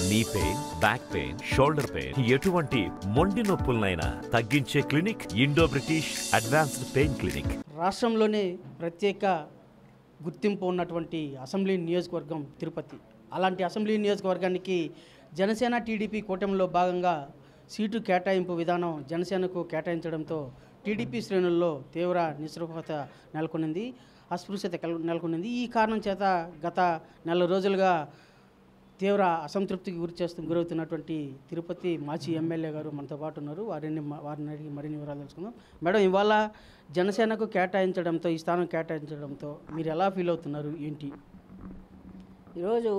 Knee pain, back pain, shoulder pain, ఎటువంటి మొండి నొప్పులనైనా తగ్గించే clinic Indo British advanced pain clinic. రాష్ట్రంలోనే ప్రత్యేక గుర్తింపు ఉన్నటువంటి అసెంబ్లీ నియోజకవర్గం తిరుపతి. అలాంటి అసెంబ్లీ నియోజకవర్గానికి జనసేన టీడీపీ కూటమిలో భాగంగా సీటు కేటాయింపు విధానం జనసేనకు కేటాయించడంతో టీడీపీ శ్రేణుల్లో తీవ్ర నిస్పృహత నెలకొనింది, అస్పృశ్యత నెలకొనింది. ఈ కారణం చేత గత నెల రోజులుగా తీవ్ర అసంతృప్తికి గురవుతున్నటువంటి తిరుపతి మాజీ ఎమ్మెల్యే గారు మనతో పాటు ఉన్నారు. వారిని అడిగి మరిన్ని వివరాలు తెలుసుకుందాం. మేడం, ఇవాళ జనసేనకు కేటాయించడంతో, ఈ స్థానం కేటాయించడంతో మీరు ఎలా ఫీల్ అవుతున్నారు, ఏంటి? ఈరోజు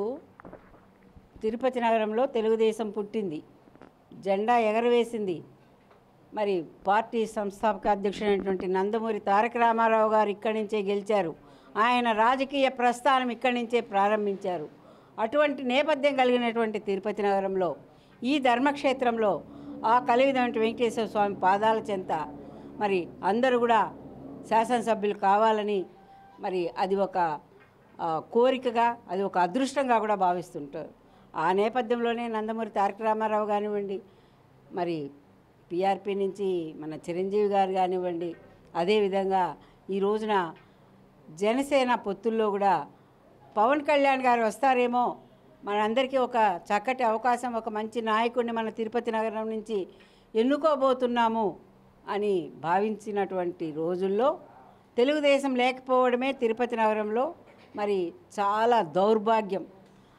తిరుపతి నగరంలో తెలుగుదేశం పుట్టింది, జెండా ఎగరవేసింది. మరి పార్టీ సంస్థాపక అధ్యక్షుడైనటువంటి నందమూరి తారక రామారావు గారు ఇక్కడి నుంచే గెలిచారు. ఆయన రాజకీయ ప్రస్థానం ఇక్కడి నుంచే ప్రారంభించారు. అటువంటి నేపథ్యం కలిగినటువంటి తిరుపతి నగరంలో, ఈ ధర్మక్షేత్రంలో ఆ కలిగినటువంటి వెంకటేశ్వర స్వామి పాదాల చెంత మరి అందరూ కూడా శాసనసభ్యులు కావాలని, మరి అది ఒక కోరికగా, అది ఒక అదృష్టంగా కూడా భావిస్తుంటారు. ఆ నేపథ్యంలోనే నందమూరి తారక రామారావు కానివ్వండి, మరి పిఆర్పి నుంచి మన చిరంజీవి గారు కానివ్వండి, అదేవిధంగా ఈ రోజున జనసేన పొత్తుల్లో కూడా పవన్ కళ్యాణ్ గారు వస్తారేమో, మనందరికీ ఒక చక్కటి అవకాశం, ఒక మంచి నాయకుడిని మన తిరుపతి నగరం నుంచి ఎన్నుకోబోతున్నాము అని భావించినటువంటి రోజుల్లో తెలుగుదేశం లేకపోవడమే తిరుపతి నగరంలో మరి చాలా దౌర్భాగ్యం.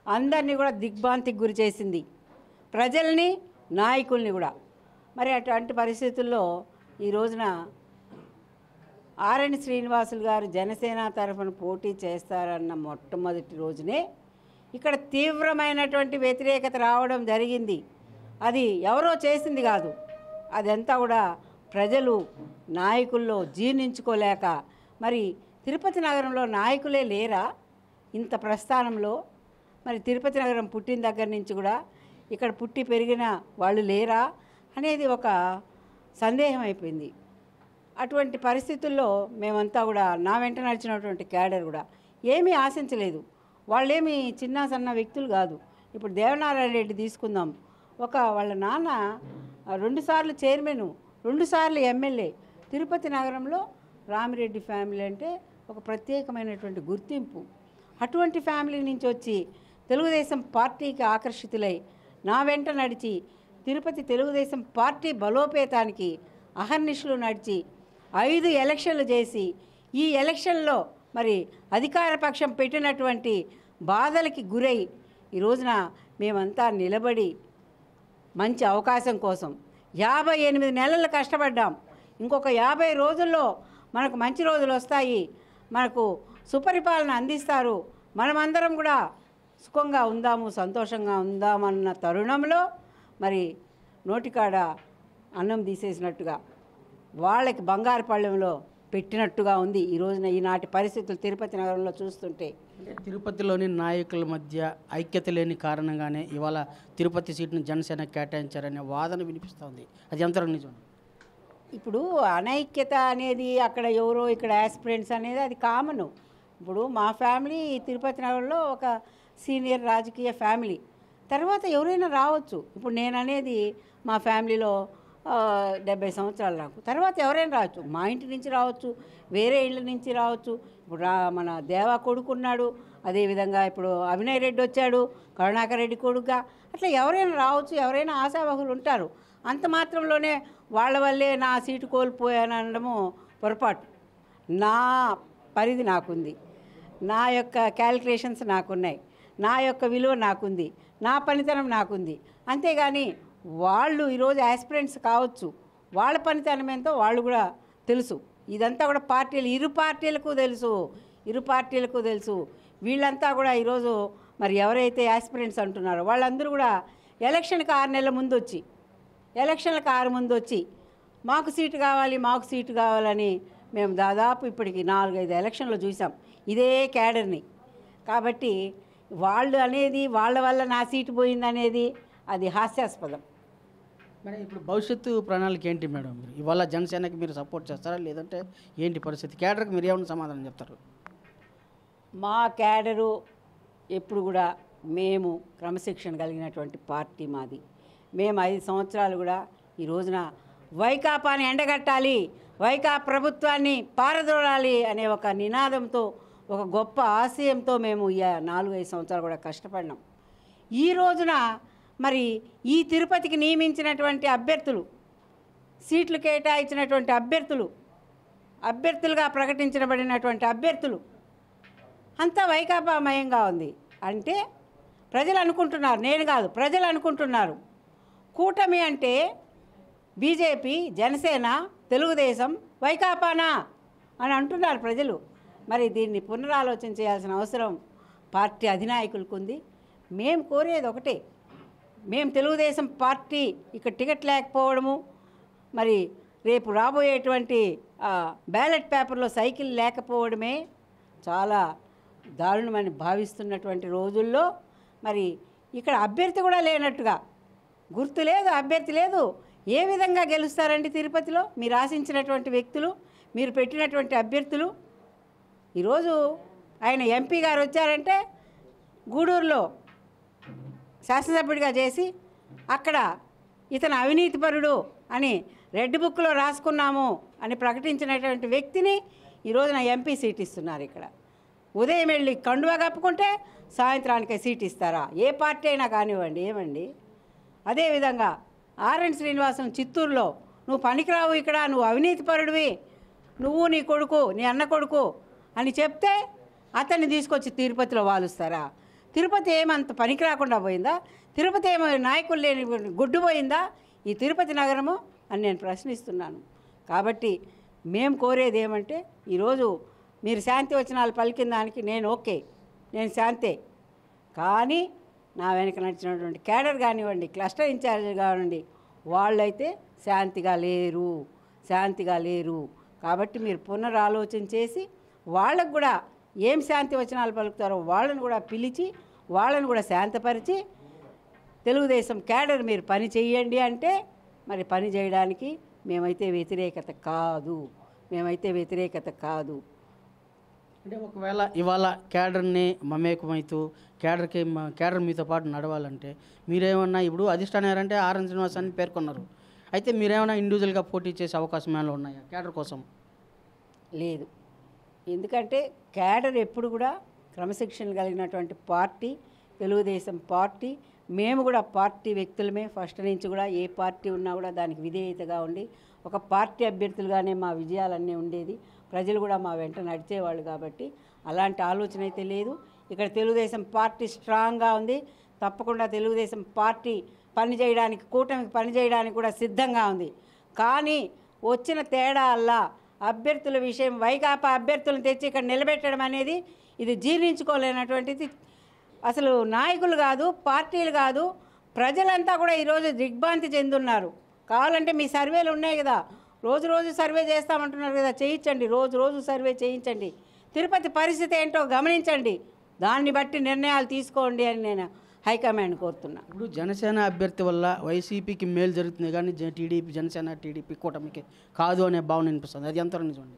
అందరినీ కూడా దిగ్భ్రాంతికి గురి చేసింది, ప్రజల్ని, నాయకుల్ని కూడా. మరి అటువంటి పరిస్థితుల్లో ఈ రోజున ఆర్ఎన్ శ్రీనివాసులు గారు జనసేన తరఫున పోటీ చేస్తారన్న మొట్టమొదటి రోజునే ఇక్కడ తీవ్రమైనటువంటి వ్యతిరేకత రావడం జరిగింది. అది ఎవరో చేసింది కాదు, అదంతా కూడా ప్రజలు నాయకుల్లో జీర్ణించుకోలేక, మరి తిరుపతి నగరంలో నాయకులే లేరా ఇంత ప్రస్థానంలో? మరి తిరుపతి నగరం పుట్టిన దగ్గర నుంచి కూడా ఇక్కడ పుట్టి పెరిగిన వాళ్ళు లేరా అనేది ఒక సందేహం అయిపోయింది. అటువంటి పరిస్థితుల్లో మేమంతా కూడా, నా వెంట నడిచినటువంటి క్యాడర్ కూడా ఏమీ ఆశించలేదు. వాళ్ళేమి చిన్న సన్న వ్యక్తులు కాదు. ఇప్పుడు దేవనారాయణ రెడ్డి తీసుకుందాం, వాళ్ళ నాన్న 2 సార్లు చైర్మన్, 2 సార్లు ఎమ్మెల్యే. తిరుపతి నగరంలో రామిరెడ్డి ఫ్యామిలీ అంటే ఒక ప్రత్యేకమైనటువంటి గుర్తింపు. అటువంటి ఫ్యామిలీ నుంచి వచ్చి తెలుగుదేశం పార్టీకి ఆకర్షితులై నా వెంట నడిచి తిరుపతి తెలుగుదేశం పార్టీ బలోపేతానికి అహర్నిశలు నడిచి 5 ఎలక్షన్లు చేసి, ఈ ఎలక్షన్లో మరి అధికార పక్షం పెట్టినటువంటి బాధలకి గురై ఈ రోజున మేమంతా నిలబడి మంచి అవకాశం కోసం 58 నెలలు కష్టపడ్డాం. ఇంకొక 50 రోజుల్లో మనకు మంచి రోజులు వస్తాయి, మనకు సుపరిపాలన అందిస్తారు, మనమందరం కూడా సుఖంగా ఉందాము, సంతోషంగా ఉందామన్న తరుణంలో మరి నోటికాడ అన్నం తీసేసినట్టుగా, వాళ్ళకి బంగారు పళ్ళెంలో పెట్టినట్టుగా ఉంది ఈ రోజున ఈనాటి పరిస్థితులు తిరుపతి నగరంలో చూస్తుంటే. తిరుపతిలోని నాయకుల మధ్య ఐక్యత లేని కారణంగానే ఇవాళ తిరుపతి సీటును జనసేన కేటాయించారనే వాదన వినిపిస్తుంది. అది ఎంత నిజం? ఇప్పుడు అనైక్యత అనేది అక్కడ ఎవరో ఇక్కడ యాస్పిరెంట్స్ అనేది అది కామను. ఇప్పుడు మా ఫ్యామిలీ తిరుపతి నగరంలో ఒక సీనియర్ రాజకీయ ఫ్యామిలీ, తర్వాత ఎవరైనా రావచ్చు. ఇప్పుడు నేను అనేది మా ఫ్యామిలీలో 70 సంవత్సరాలు, నాకు తర్వాత ఎవరైనా రావచ్చు, మా ఇంటి నుంచి రావచ్చు, వేరే ఇళ్ళ నుంచి రావచ్చు. ఇప్పుడు మన దేవా కొడుకున్నాడు, అదేవిధంగా ఇప్పుడు అభినయ్ రెడ్డి వచ్చాడు, కరుణాకర్ రెడ్డి కొడుకుగా, అట్లా ఎవరైనా రావచ్చు, ఎవరైనా ఆశావహులు ఉంటారు. అంత మాత్రంలోనే వాళ్ళ వల్లే నా సీటు కోల్పోయానడము పొరపాటు. నా పరిధి నాకుంది, నా యొక్క క్యాలిక్యులేషన్స్ నాకున్నాయి, నా యొక్క విలువ నాకుంది, నా పనితనం నాకుంది. అంతేగాని వాళ్ళు ఈరోజు యాస్పిరెంట్స్ కావచ్చు, వాళ్ళ పనితనం ఏంటో వాళ్ళు కూడా తెలుసు. ఇదంతా కూడా ఇరు పార్టీలకు తెలుసు. వీళ్ళంతా కూడా ఈరోజు మరి ఎవరైతే యాస్పిరెంట్స్ అంటున్నారో వాళ్ళందరూ కూడా ఎలక్షన్కి 6 నెలల ముందు వచ్చి, ఎలక్షన్లకు 6 ముందు వచ్చి మాకు సీటు కావాలని మేము దాదాపు ఇప్పటికి 4-5 ఎలక్షన్లు చూసాం ఇదే క్యాడర్ని. కాబట్టి వాళ్ళు అనేది వాళ్ళ వల్ల నా సీటు పోయిందనేది అది హాస్యాస్పదం. మేడం, ఇప్పుడు భవిష్యత్తు ప్రణాళిక ఏంటి మేడం? ఇవాళ జనసేనకి మీరు సపోర్ట్ చేస్తారా, లేదంటే ఏంటి పరిస్థితి? క్యాడర్కి మీరు ఏమైనా సమాధానం చెప్తారు? మా క్యాడరు ఎప్పుడు కూడా మేము క్రమశిక్షణ కలిగినటువంటి పార్టీ మాది. మేము 5 సంవత్సరాలు కూడా ఈ రోజున వైకాపాని ఎండగట్టాలి, వైకాపా ప్రభుత్వాన్ని పారదోలాలి అనే ఒక నినాదంతో, ఒక గొప్ప ఆశయంతో మేము ఈ 4-5 సంవత్సరాలు కూడా కష్టపడినాం. ఈ రోజున మరి ఈ తిరుపతికి నియమించినటువంటి అభ్యర్థులు, సీట్లు కేటాయించినటువంటి అభ్యర్థులుగా ప్రకటించబడినటువంటి అభ్యర్థులు అంతా వైకాపామయంగా ఉంది. అంటే ప్రజలు అనుకుంటున్నారు, నేను కాదు, ప్రజలు అనుకుంటున్నారు కూటమి అంటే బీజేపీ, జనసేన, తెలుగుదేశం, వైకాపానా అని అంటున్నారు ప్రజలు. మరి దీన్ని పునరాలోచన చేయాల్సిన అవసరం పార్టీ అధినాయకులకు ఉంది. మేము కోరేది ఒకటే, మేము తెలుగుదేశం పార్టీ ఇక్కడ టికెట్ లేకపోవడము, మరి రేపు రాబోయేటువంటి బ్యాలెట్ పేపర్లో సైకిల్ లేకపోవడమే చాలా దారుణమని భావిస్తున్నటువంటి రోజుల్లో మరి ఇక్కడ అభ్యర్థి కూడా లేనట్టుగా, గుర్తు లేదు, అభ్యర్థి లేదు, ఏ విధంగా గెలుస్తారండి తిరుపతిలో? మీరు ఆశించినటువంటి వ్యక్తులు, మీరు పెట్టినటువంటి అభ్యర్థులు. ఈరోజు ఆయన ఎంపీ గారు వచ్చారంటే గూడూరులో శాసనసభ్యుడిగా చేసి అక్కడ ఇతను అవినీతిపరుడు అని రెడ్ బుక్లో రాసుకున్నాము అని ప్రకటించినటువంటి వ్యక్తిని ఈరోజున ఎంపీ సీట్ ఇస్తున్నారు. ఇక్కడ ఉదయం వెళ్ళి కండువా కప్పుకుంటే సాయంత్రానికే సీట్ ఇస్తారా? ఏ పార్టీ అయినా కానివ్వండి. ఏమండి? అదేవిధంగా ఆర్ఎన్ శ్రీనివాసం చిత్తూరులో నువ్వు పనికిరావు, ఇక్కడ నువ్వు అవినీతిపరుడివి, నువ్వు నీ కొడుకు, నీ అన్న కొడుకు అని చెప్తే అతన్ని తీసుకొచ్చి తిరుపతిలో వాలుస్తారా? తిరుపతి ఏమంత పనికి రాకుండా పోయిందా? తిరుపతి ఏమో నాయకులు లేని గుడ్డు పోయిందా ఈ తిరుపతి నగరము అని నేను ప్రశ్నిస్తున్నాను. కాబట్టి మేము కోరేది ఏమంటే, ఈరోజు మీరు శాంతి వచనాలు పలికిన దానికి నేను ఓకే, నేను శాంతే. కానీ నా వెనక నడిచినటువంటి క్యాడర్ కానివ్వండి, క్లస్టర్ ఇన్ఛార్జ్ కానివ్వండి, వాళ్ళైతే శాంతిగా లేరు. కాబట్టి మీరు పునరాలోచన చేసి వాళ్ళకు కూడా ఏం శాంతి వచనాలు పలుకుతారో వాళ్ళని కూడా పిలిచి, వాళ్ళని కూడా శాంతపరిచి, తెలుగుదేశం క్యాడర్ మీరు పని చేయండి అంటే మరి పని చేయడానికి మేమైతే వ్యతిరేకత కాదు. అంటే ఒకవేళ ఇవాళ క్యాడర్ని మమేకమైతూ క్యాడర్ మీతో పాటు నడవాలంటే మీరేమన్నా, ఇప్పుడు అధిష్టానారంటే ఆర్ఎన్ శ్రీనివాస్ అని పేర్కొన్నారు, అయితే మీరేమన్నా ఇండివిజువల్గా పోటీ చేసే అవకాశం ఏమైనా ఉన్నాయా క్యాడర్ కోసం? లేదు. ఎందుకంటే క్యాడర్ ఎప్పుడు కూడా క్రమశిక్షణ కలిగినటువంటి పార్టీ తెలుగుదేశం పార్టీ. మేము కూడా పార్టీ వ్యక్తులమే ఫస్ట్ నుంచి కూడా. ఏ పార్టీ ఉన్నా కూడా దానికి విధేయతగా ఉండి ఒక పార్టీ అభ్యర్థులుగానే మా విజయాలన్నీ ఉండేది. ప్రజలు కూడా మా వెంట నడిచేవాళ్ళు. కాబట్టి అలాంటి ఆలోచన అయితే లేదు. ఇక్కడ తెలుగుదేశం పార్టీ స్ట్రాంగ్గా ఉంది. తప్పకుండా తెలుగుదేశం పార్టీ పనిచేయడానికి, కూటమికి పనిచేయడానికి కూడా సిద్ధంగా ఉంది. కానీ వచ్చిన తేడా అల్లా అభ్యర్థుల విషయం, వైకాపా అభ్యర్థులను తెచ్చి ఇక్కడ నిలబెట్టడం అనేది ఇది జీర్ణించుకోలేనటువంటిది. అసలు నాయకులు కాదు, పార్టీలు కాదు, ప్రజలంతా కూడా ఈరోజు దిగ్భ్రాంతి చెందున్నారు. కావాలంటే మీ సర్వేలు ఉన్నాయి కదా, రోజు సర్వే చేస్తామంటున్నారు కదా, చేయించండి, రోజు సర్వే చేయించండి. తిరుపతి పరిస్థితి ఏంటో గమనించండి, దాన్ని బట్టి నిర్ణయాలు తీసుకోండి అని నేను హైకమాండ్ కోరుతున్నా. ఇప్పుడు జనసేన అభ్యర్థి వల్ల వైసీపీకి మేలు జరుగుతుంది కానీ టీడీపీ కూటమికి కాదు అనే భావన అనిపిస్తుంది. అది ఎంత నిజమండి?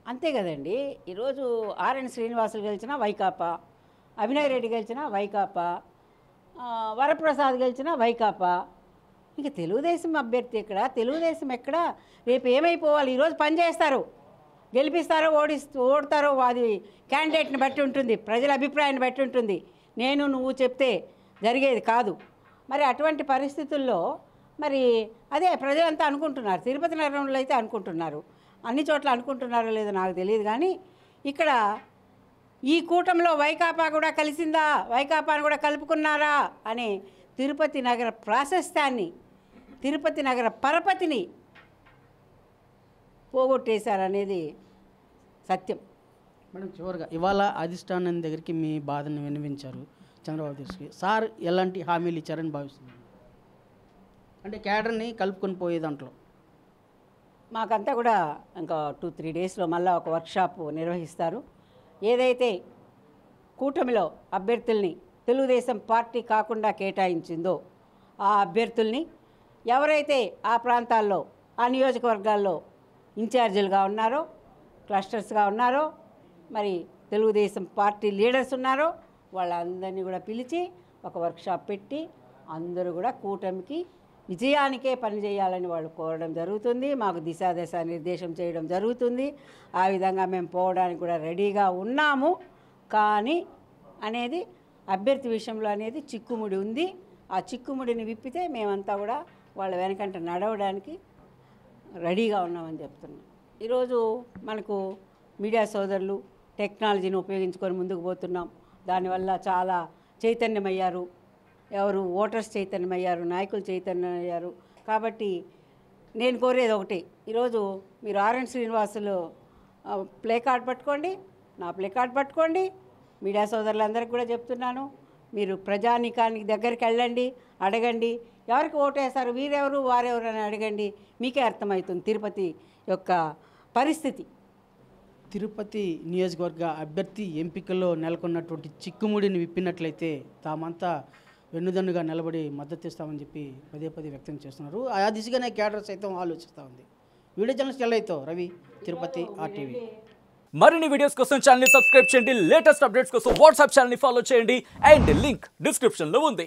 అంతే కదండి. ఈరోజు ఆర్ఎన్ శ్రీనివాసులు గెలిచినా వైకాపా, అభినయ్ రెడ్డి గెలిచినా వైకాపా, వరప్రసాద్ గెలిచినా వైకాపా. ఇంకా తెలుగుదేశం అభ్యర్థి ఎక్కడ, తెలుగుదేశం ఎక్కడ? రేపు ఏమైపోవాలి? ఈరోజు పనిచేస్తారు, గెలిపిస్తారో ఓడతారో అది క్యాండిడేట్ని బట్టి ఉంటుంది, ప్రజల అభిప్రాయాన్ని బట్టి ఉంటుంది. నువ్వు చెప్తే జరిగేది కాదు. మరి అటువంటి పరిస్థితుల్లో మరి అదే ప్రజలంతా అనుకుంటున్నారు. తిరుపతి నగరంలో అయితే అనుకుంటున్నారు, అన్ని చోట్ల అనుకుంటున్నారో లేదో నాకు తెలియదు. కానీ ఇక్కడ ఈ కూటమిలో వైకాపా కూడా కలిసిందా, వైకాపాను కూడా కలుపుకున్నారా అని తిరుపతి నగర ప్రాశస్త్యాన్ని, తిరుపతి నగర పరపతిని పోగొట్టేశారనేది సత్యం. మేడం, చివరిగా ఇవాళ అధిష్టానం దగ్గరికి మీ బాధను వినిపించారు చంద్రబాబు దృష్టికి. సార్ ఎలాంటి హామీలు ఇచ్చారని భావిస్తున్నారు? అంటే క్యాడర్ని కలుపుకొని పోయే దాంట్లో మాకంతా కూడా ఇంకా 2-3 డేస్లో మళ్ళీ ఒక వర్క్షాప్ నిర్వహిస్తారు. ఏదైతే కూటమిలో అభ్యర్థుల్ని తెలుగుదేశం పార్టీ కాకుండా కేటాయించిందో ఆ అభ్యర్థుల్ని ఎవరైతే ఆ ప్రాంతాల్లో, ఆ నియోజకవర్గాల్లో ఇన్ఛార్జీలుగా ఉన్నారో, క్లస్టర్స్గా ఉన్నారో, మరి తెలుగుదేశం పార్టీ లీడర్స్ ఉన్నారో వాళ్ళందరినీ కూడా పిలిచి ఒక వర్క్షాప్ పెట్టి అందరూ కూడా కూటమికి విజయానికే పనిచేయాలని వాళ్ళు కోరడం జరుగుతుంది. మాకు దిశాదశ నిర్దేశం చేయడం జరుగుతుంది. ఆ విధంగా మేము పోవడానికి కూడా రెడీగా ఉన్నాము. కానీ అనేది అభ్యర్థి విషయంలో అనేది చిక్కుముడి ఉంది. ఆ చిక్కుముడిని విప్పితే మేమంతా కూడా వాళ్ళ వెనకంట నడవడానికి రెడీగా ఉన్నామని చెప్తున్నాం. ఈరోజు మనకు మీడియా సోదరులు టెక్నాలజీని ఉపయోగించుకొని ముందుకు పోతున్నాం. దానివల్ల చాలా చైతన్యమయ్యారు. ఎవరు ఓటర్స్ చైతన్యమయ్యారు, నాయకులు చైతన్యమయ్యారు. కాబట్టి నేను కోరేది ఒకటి, ఈరోజు మీరు ఆర్ఎన్ శ్రీనివాసులు ప్లే కార్డ్ పట్టుకోండి, నా ప్లే కార్డ్ పట్టుకోండి. మీడియా సోదరులందరికీ కూడా చెప్తున్నాను, మీరు ప్రజానీకానికి దగ్గరికి వెళ్ళండి, అడగండి, ఎవరికి ఓటేస్తారు, వీరెవరు వారెవరు అని అడగండి. మీకే అర్థమవుతుంది తిరుపతి యొక్క పరిస్థితి. తిరుపతి నియోజకవర్గ అభ్యర్థి ఎంపికల్లో నెలకొన్నటువంటి చిక్కుముడిని విప్పినట్లయితే తామంతా వెన్నుదన్నుగా నిలబడి మద్దతు ఇస్తామని చెప్పి పదే పదే వ్యక్తం చేస్తున్నారు. ఆ దిశగానే కేడర్ సైతం ఆలోచిస్తూ ఉంది. వీడియో జర్నలిస్ట్ ఎల్లైతో రవి, తిరుపతి RTV. మరిన్ని వీడియోస్ కోసం ఛానల్ ని సబ్స్క్రైబ్ చేయండి. లేటెస్ట్ అప్డేట్స్ కోసం వాట్సాప్ ఛానల్ ని ఫాలో చేయండి. అండ్ లింక్ డిస్క్రిప్షన్ లో ఉంది.